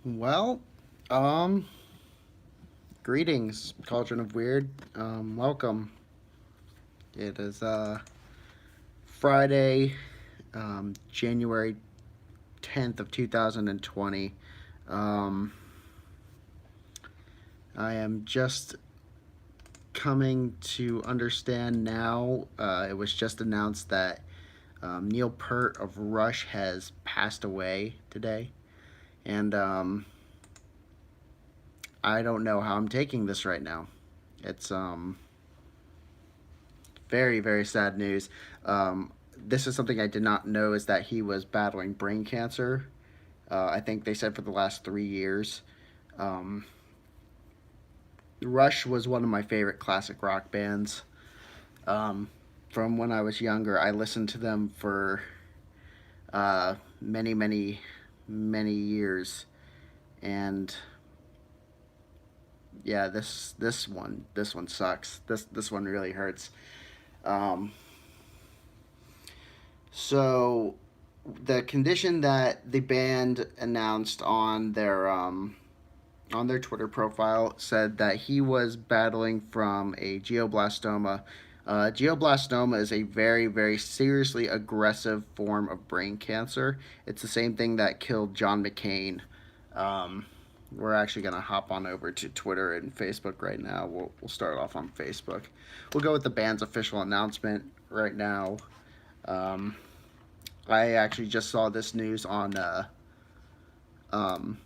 Well, um, greetings, Cauldron of Weird. Welcome. It is Friday, January 10th of 2020. Um, I am just coming to understand now. It was just announced that Neil Peart of Rush has passed away today, and I don't know how I'm taking this right now. It's very, very sad news. This is something I did not know is that he was battling brain cancer. I think they said for the last 3 years. Um, Rush was one of my favorite classic rock bands. Um, from when I was younger, I listened to them for many, many, many years, and yeah, this one sucks. This one really hurts. Um, So the condition that the band announced on their Twitter profile said that he was battling from a glioblastoma. Glioblastoma is a very, very seriously aggressive form of brain cancer. It's the same thing that killed John McCain. Um, we're actually going to hop on over to Twitter and Facebook right now. We'll start off on Facebook. We'll go with the band's official announcement right now. Um, I actually just saw this news on um,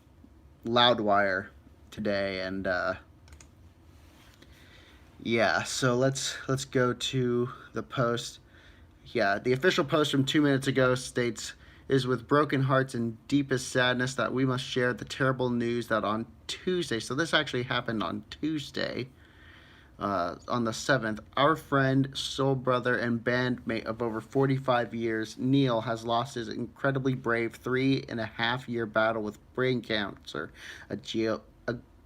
Loudwire today, and yeah. So let's go to the post. Yeah, the official post from 2 minutes ago states, "It is with broken hearts and deepest sadness that we must share the terrible news that on Tuesday." So this actually happened on Tuesday. On the 7th, our friend, soul brother, and bandmate of over 45 years, Neil, has lost his incredibly brave 3.5 year battle with brain cancer, a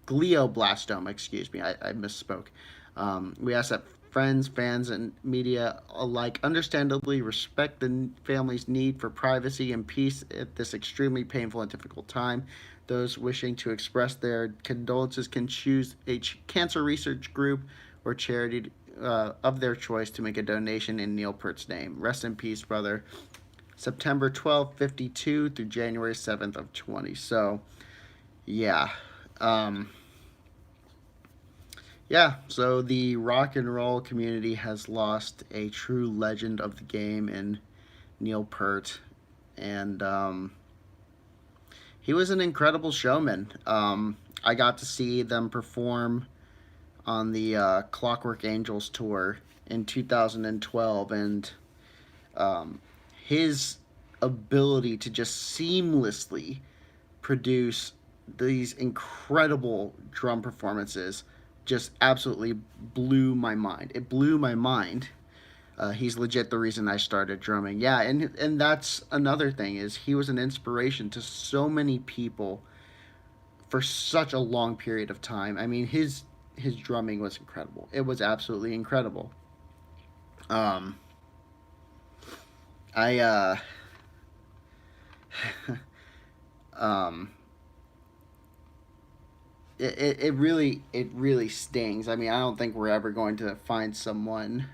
glioblastoma, excuse me, I misspoke. We ask that friends, fans, and media alike understandably respect the family's need for privacy and peace at this extremely painful and difficult time. Those wishing to express their condolences can choose a cancer research group or charity of their choice to make a donation in Neil Peart's name. Rest in peace, brother. September 12th, 52 through January 7th of 20. So, yeah. Um, yeah, so the rock and roll community has lost a true legend of the game in Neil Peart. And he was an incredible showman. I got to see them perform on the Clockwork Angels tour in 2012, and um, his ability to just seamlessly produce these incredible drum performances just absolutely blew my mind. It blew my mind. He's legit the reason I started drumming. Yeah, and that's another thing is he was an inspiration to so many people for such a long period of time. I mean, his drumming was incredible. It was absolutely incredible. Um, I um, it really stings. I mean, I don't think we're ever going to find someone.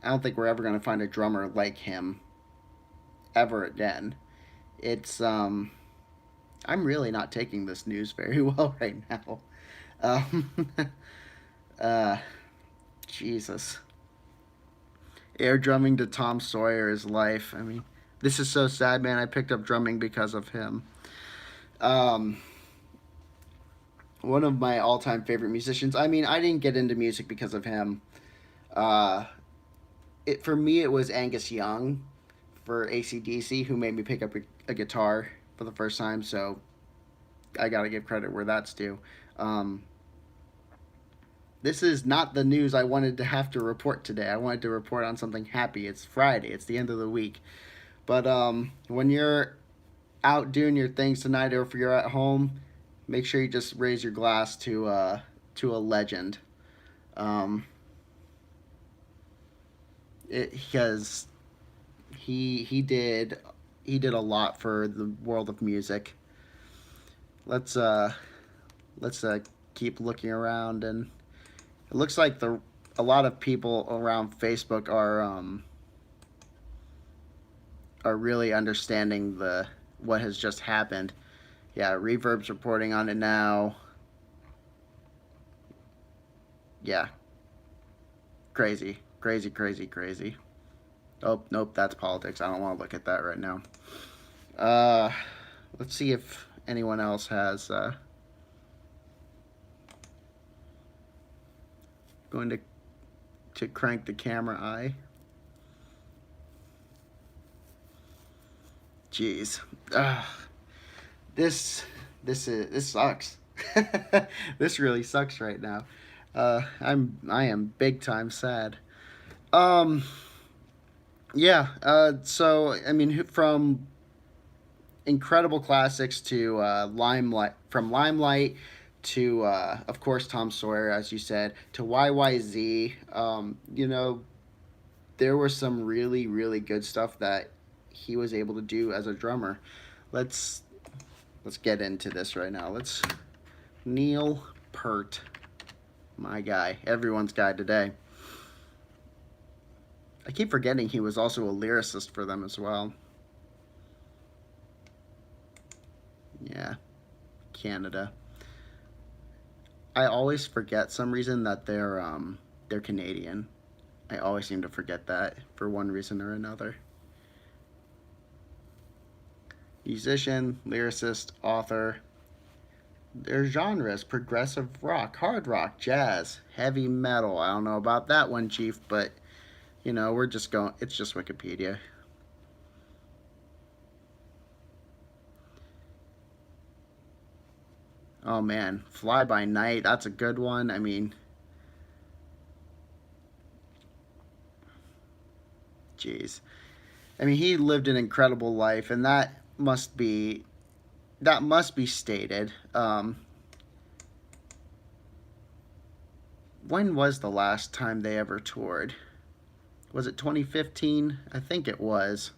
I don't think we're ever going to find a drummer like him ever again. It's I'm really not taking this news very well right now. Um, uh, Jesus. Air drumming to Tom Sawyer is life. I mean, this is so sad, man. I picked up drumming because of him. Um, One of my all-time favorite musicians. I mean, I didn't get into music because of him. Uh, it for me, it was Angus Young for ACDC who made me pick up a guitar for the first time. So I gotta give credit where that's due. Um, this is not the news I wanted to have to report today. I wanted to report on something happy. It's Friday. It's the end of the week. But when you're out doing your things tonight, or if you're at home, make sure you just raise your glass to a legend. Um, because he he did he did a lot for the world of music. let's uh let's keep looking around, and it looks like the a lot of people around Facebook are really understanding the what has just happened. Yeah, Reverb's reporting on it now. Yeah, crazy, crazy, crazy, crazy. Oh, nope, that's politics. I don't want to look at that right now. Uh, let's see if anyone else has going to crank the camera eye. Jeez, this this sucks. This really sucks right now. I am big time sad. Um, yeah. So I mean, from incredible classics to Limelight, from Limelight to of course Tom Sawyer, as you said, to YYZ. You know, there was some really really good stuff that he was able to do as a drummer. Let's let's get into this right now. Let's Neil Peart, my guy, everyone's guy today. I keep forgetting he was also a lyricist for them as well. Yeah, Canada. I always forget some reason that they're Canadian. I always seem to forget that for one reason or another. Musician, lyricist, author. Their genres: progressive rock, hard rock, jazz, heavy metal. I don't know about that one, Chief, but you know, we're just going, it's just Wikipedia. Oh man, Fly By Night, that's a good one. I mean, jeez. I mean, he lived an incredible life, and that must be stated. When was the last time they ever toured? Was it 2015? I think it was.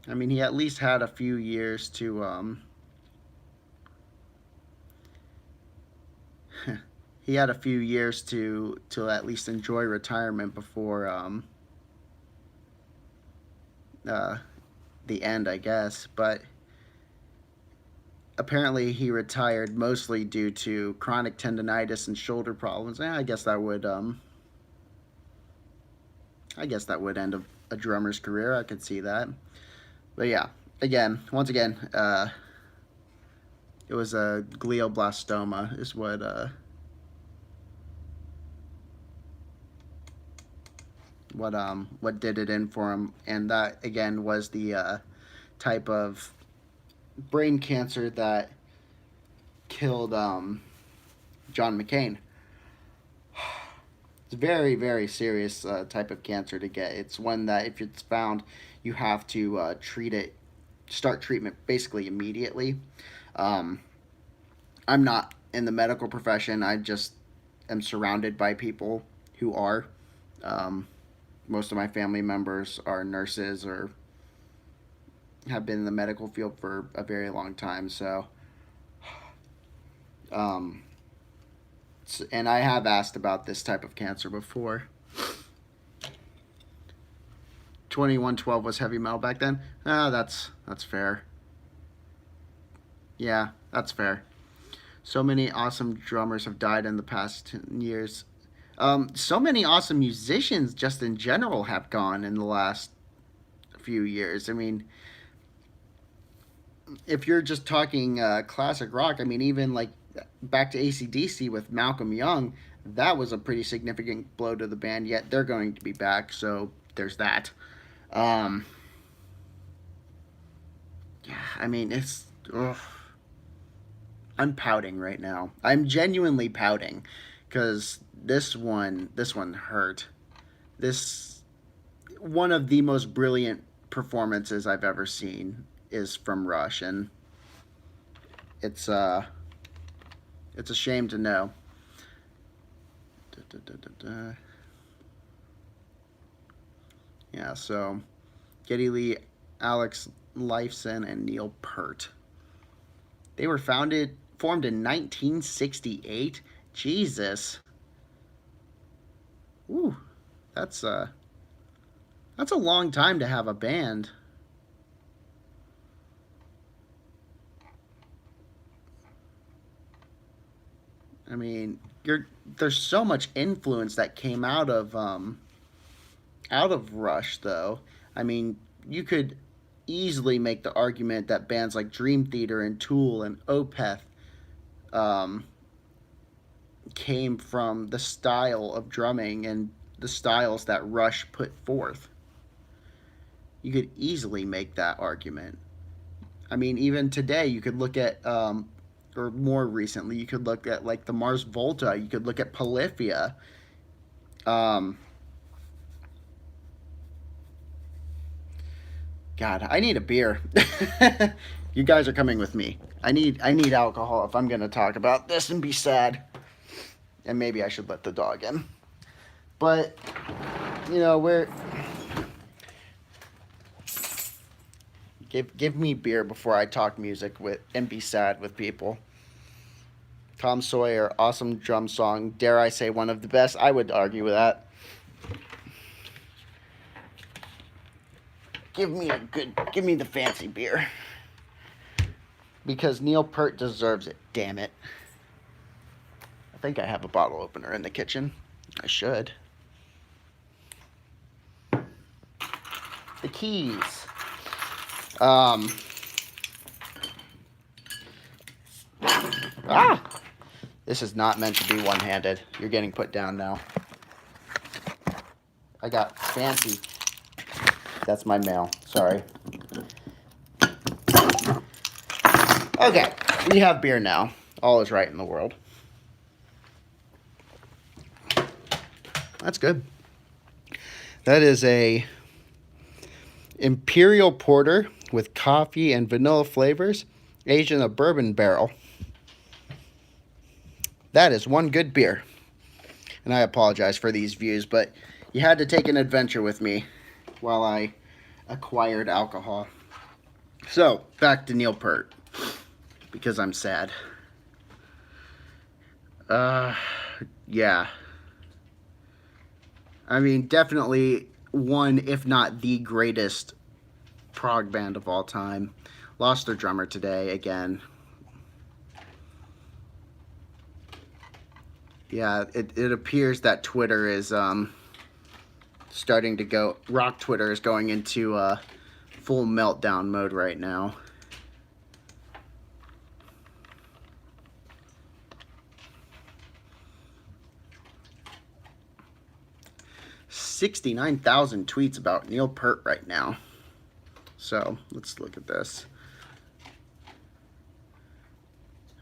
I mean, he at least had a few years to he had a few years to at least enjoy retirement before uh, the end, I guess. But apparently, he retired mostly due to chronic tendonitis and shoulder problems. I guess that would end a drummer's career. I could see that. But yeah, once again, it was a glioblastoma, is what did it in for him, and that again was the type of brain cancer that killed John McCain. It's a very very serious type of cancer to get. It's one that if it's found, you have to start treatment basically immediately. Um, I'm not in the medical profession. I just am surrounded by people who are. Um, Most of my family members are nurses or have been in the medical field for a very long time. So, um, and I have asked about this type of cancer before. 2112 was heavy metal back then. Ah, that's fair. Yeah, that's fair. So many awesome drummers have died in the past 10 years. So many awesome musicians just in general have gone in the last few years. I mean, if you're just talking classic rock, I mean, even like back to AC/DC with Malcolm Young, that was a pretty significant blow to the band, yet they're going to be back, so there's that. Um, yeah, I mean, ugh. I'm pouting right now. I'm genuinely pouting because this one hurt. This one of the most brilliant performances I've ever seen is from Rush, and it's uh it's a shame to know. Da, da, da, da, da. Yeah, so Geddy Lee, Alex Lifeson, and Neil Peart. They were formed in 1968. Jesus. Ooh, that's a long time to have a band. I mean, there's so much influence that came out of Rush, though. I mean, you could easily make the argument that bands like Dream Theater and Tool and Opeth um, came from the style of drumming and the styles that Rush put forth. You could easily make that argument. I mean, even today, you could look at, or more recently, you could look at like the Mars Volta. You could look at Polyphia. Um, God, I need a beer. You guys are coming with me. I need alcohol if I'm gonna talk about this and be sad. And maybe I should let the dog in. But we're give me beer before I talk music with and be sad with people. Tom Sawyer, awesome drum song. Dare I say one of the best? I would argue with that. Give me the fancy beer. Because Neil Peart deserves it, damn it. I think I have a bottle opener in the kitchen. I should. The keys. This is not meant to be one-handed. You're getting put down now. I got fancy. That's my mail. Sorry. Okay, we have beer now. All is right in the world. That's good. That is a Imperial Porter with coffee and vanilla flavors, aged in a bourbon barrel. That is one good beer. And I apologize for these views, but you had to take an adventure with me while I acquired alcohol. So, back to Neil Peart, because I'm sad. Yeah. I mean, definitely one, if not the greatest prog band of all time. Lost their drummer today, again. Yeah, it appears that Twitter is starting to go... Rock Twitter is going into full meltdown mode right now. $69,000 tweets about Neil Peart right now. So, let's look at this.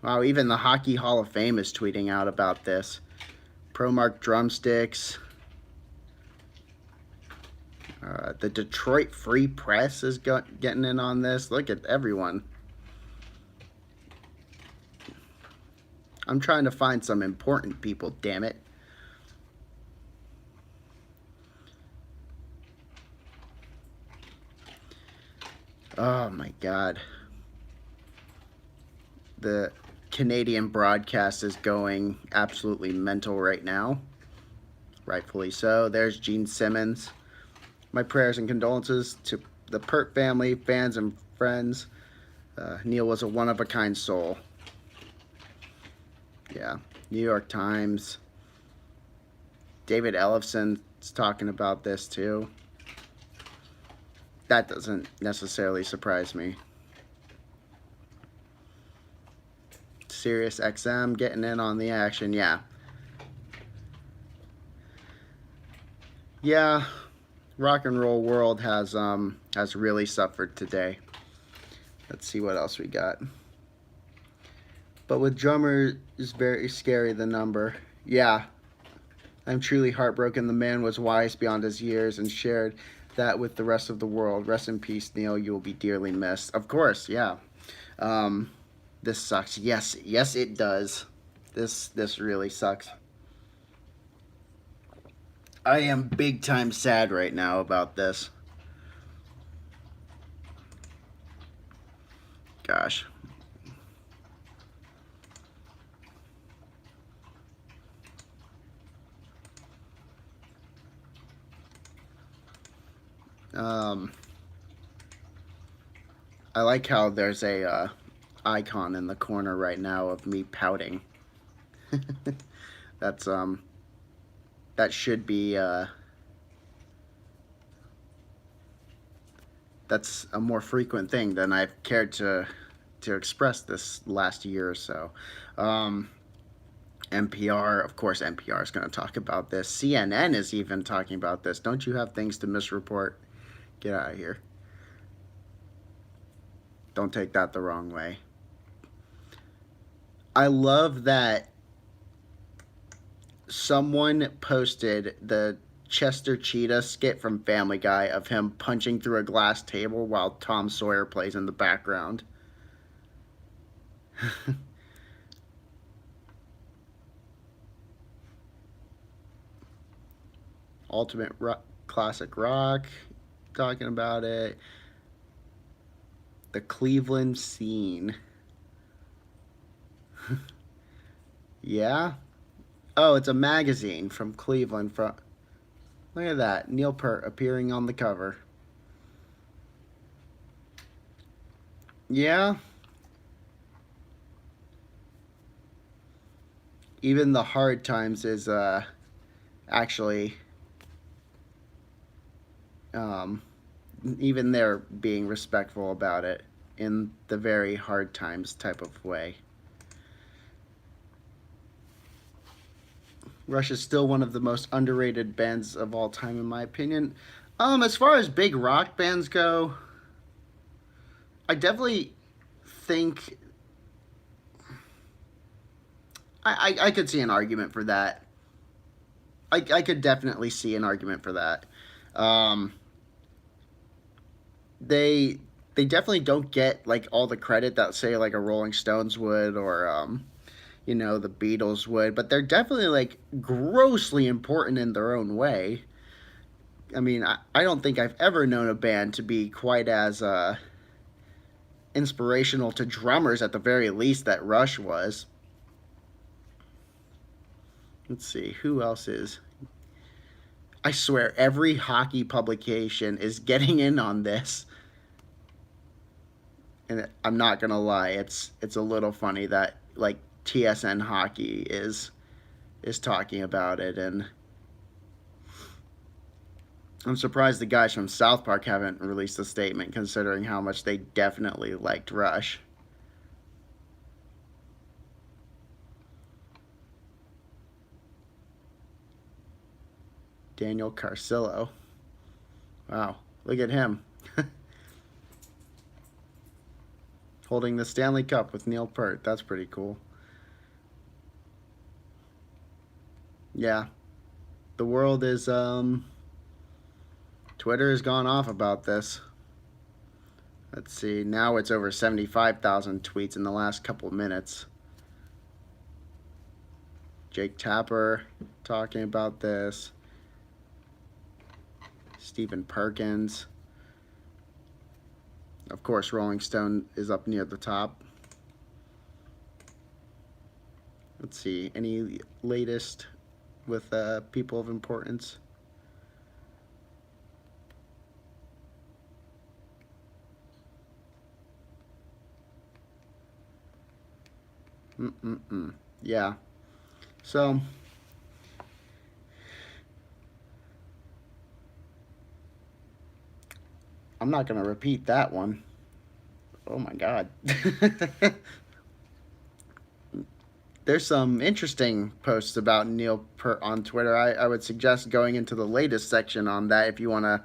Wow, even the Hockey Hall of Fame is tweeting out about this. ProMark drumsticks. The Detroit Free Press is getting in on this. Look at everyone. I'm trying to find some important people, damn it. Oh my God. The Canadian broadcast is going absolutely mental right now. Rightfully so. There's Gene Simmons. My prayers and condolences to the Peart family, fans, and friends. Neil was a one-of-a-kind soul. Yeah. New York Times. David Ellefson's talking about this too. That doesn't necessarily surprise me. Sirius XM getting in on the action. Yeah. Yeah. Rock and roll world has really suffered today. Let's see what else we got. But with drummer is very scary, the number. Yeah. I'm truly heartbroken. The man was wise beyond his years and shared that with the rest of the world. Rest in peace, Neil. You will be dearly missed. Of course, yeah. This sucks. Yes, it does. This really sucks. I am big time sad right now about this. Gosh. I like how there's a icon in the corner right now of me pouting. That's that should be that's a more frequent thing than I've cared to express this last year or so. NPR, of course, NPR is going to talk about this. CNN is even talking about this. Don't you have things to misreport? Get out of here. Don't take that the wrong way. I love that someone posted the Chester Cheetah skit from Family Guy of him punching through a glass table while Tom Sawyer plays in the background. Ultimate rock, classic rock, talking about it. The Cleveland scene. Yeah. Oh, it's a magazine from Cleveland. Look at that, Neil Peart appearing on the cover. Yeah. Even the hard times is actually even they're being respectful about it in the very hard times type of way. Rush is still one of the most underrated bands of all time, in my opinion. As far as big rock bands go, I definitely think I could see an argument for that. I could definitely see an argument for that. They definitely don't get like all the credit that say like a Rolling Stones would or the Beatles would, but they're definitely like grossly important in their own way. I mean, I don't think I've ever known a band to be quite as inspirational to drummers at the very least that Rush was. Let's see, who else is? I swear every hockey publication is getting in on this. And I'm not gonna lie, it's a little funny that like TSN Hockey is talking about it, and I'm surprised the guys from South Park haven't released a statement considering how much they definitely liked Rush. Daniel Carcillo. Wow, look at him. Holding the Stanley Cup with Neil Peart. That's pretty cool. Yeah. The world is, Twitter has gone off about this. Let's see, now it's over 75,000 tweets in the last couple of minutes. Jake Tapper talking about this. Stephen Perkins. Of course, Rolling Stone is up near the top. Let's see, any latest with people of importance? Yeah. So, I'm not going to repeat that one. Oh my God. There's some interesting posts about Neil Peart on Twitter. I would suggest going into the latest section on that if you want to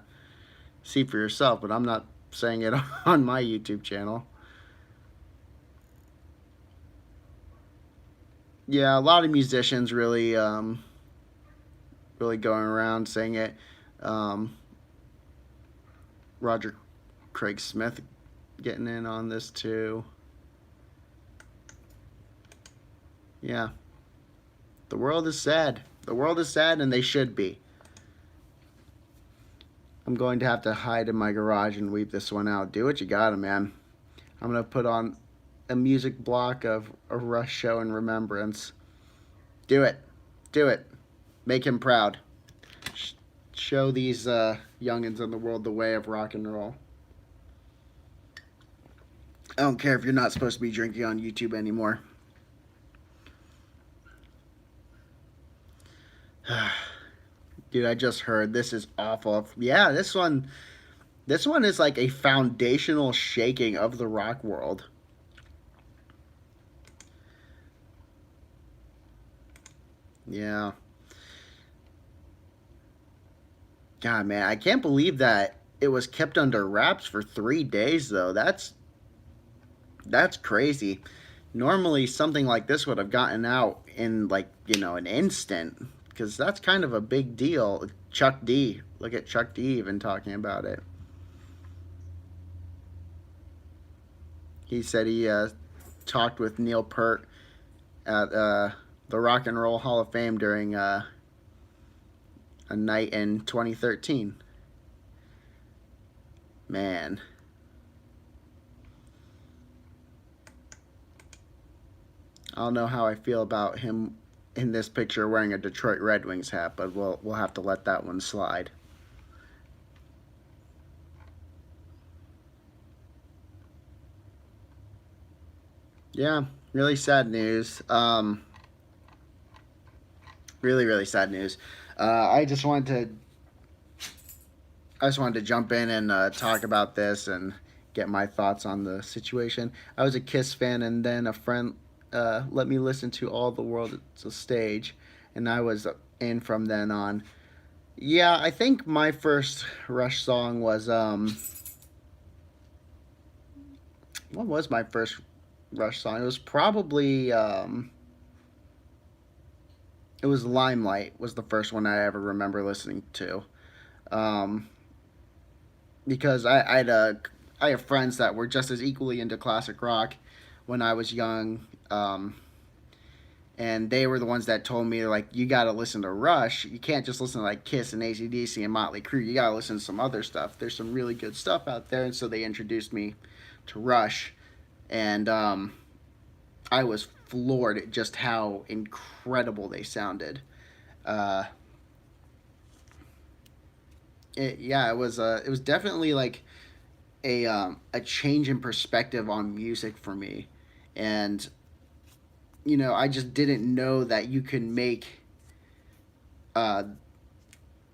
see for yourself, but I'm not saying it on my YouTube channel. Yeah, a lot of musicians really really going around saying it. Roger Craig Smith getting in on this too. Yeah. The world is sad. The world is sad, and they should be. I'm going to have to hide in my garage and weep this one out. Do what you gotta, man. I'm going to put on a music block of a Rush show in remembrance. Do it. Do it. Make him proud. show these youngins in the world the way of rock and roll. I don't care if you're not supposed to be drinking on YouTube anymore. Dude, I just heard this is awful. Yeah, this one is like a foundational shaking of the rock world. Yeah. God, man, I can't believe that it was kept under wraps for 3 days though. That's crazy. Normally something like this would have gotten out in like, an instant because that's kind of a big deal. Chuck D. Look at Chuck D even talking about it. He said he talked with Neil Peart at the Rock and Roll Hall of Fame during a night in 2013. Man. I don't know how I feel about him in this picture wearing a Detroit Red Wings hat, but we'll have to let that one slide. Yeah, really sad news. Really, really sad news. I just wanted to jump in and talk about this and get my thoughts on the situation. I was a Kiss fan, and then a friend let me listen to All the World It's a Stage, and I was in from then on. Yeah, I think my first Rush song was what was my first Rush song? It was probably it was Limelight was the first one I ever remember listening to. Um, because I have friends that were just as equally into classic rock when I was young. And they were the ones that told me, like, you got to listen to Rush. You can't just listen to like Kiss and AC/DC and Motley Crue. You got to listen to some other stuff. There's some really good stuff out there. And so they introduced me to Rush, and I was floored at just how incredible they sounded. Uh, it was definitely like a change in perspective on music for me, and I just didn't know that uh,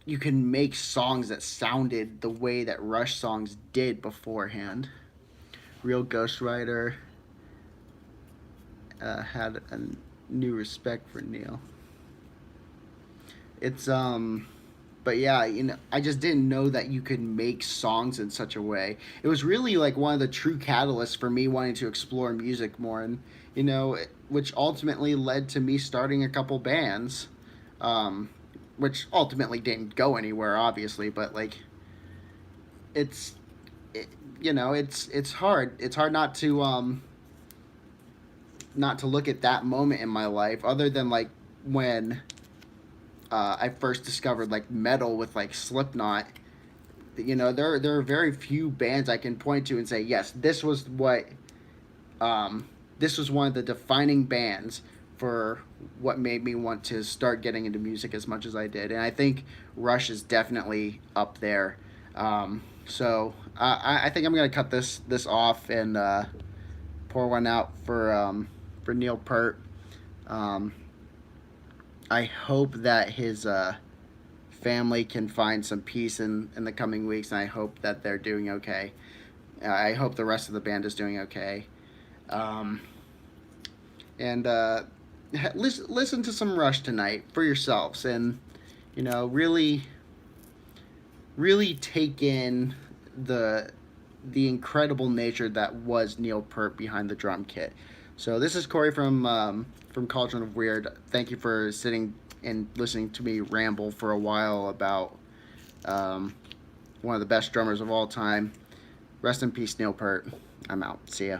you can make songs that sounded the way that Rush songs did beforehand. Real Ghostwriter had a new respect for Neil. It's but yeah, I just didn't know that you could make songs in such a way. It was really like one of the true catalysts for me wanting to explore music more, and which ultimately led to me starting a couple bands, um, which ultimately didn't go anywhere, obviously. But like, it's it, it's hard. It's hard not to look at that moment in my life, other than like when I first discovered like metal with like Slipknot. There are very few bands I can point to and say, yes, this was one of the defining bands for what made me want to start getting into music as much as I did. And I think Rush is definitely up there. So I think I'm gonna cut this off and pour one out for Neil Peart. Um, I hope that his family can find some peace in the coming weeks, and I hope that they're doing okay. I hope the rest of the band is doing okay. Um, and listen to some Rush tonight for yourselves, and really, really take in the incredible nature that was Neil Peart behind the drum kit. So this is Corey from Cauldron of Weird. Thank you for sitting and listening to me ramble for a while about one of the best drummers of all time. Rest in peace, Neil Peart. I'm out. See ya.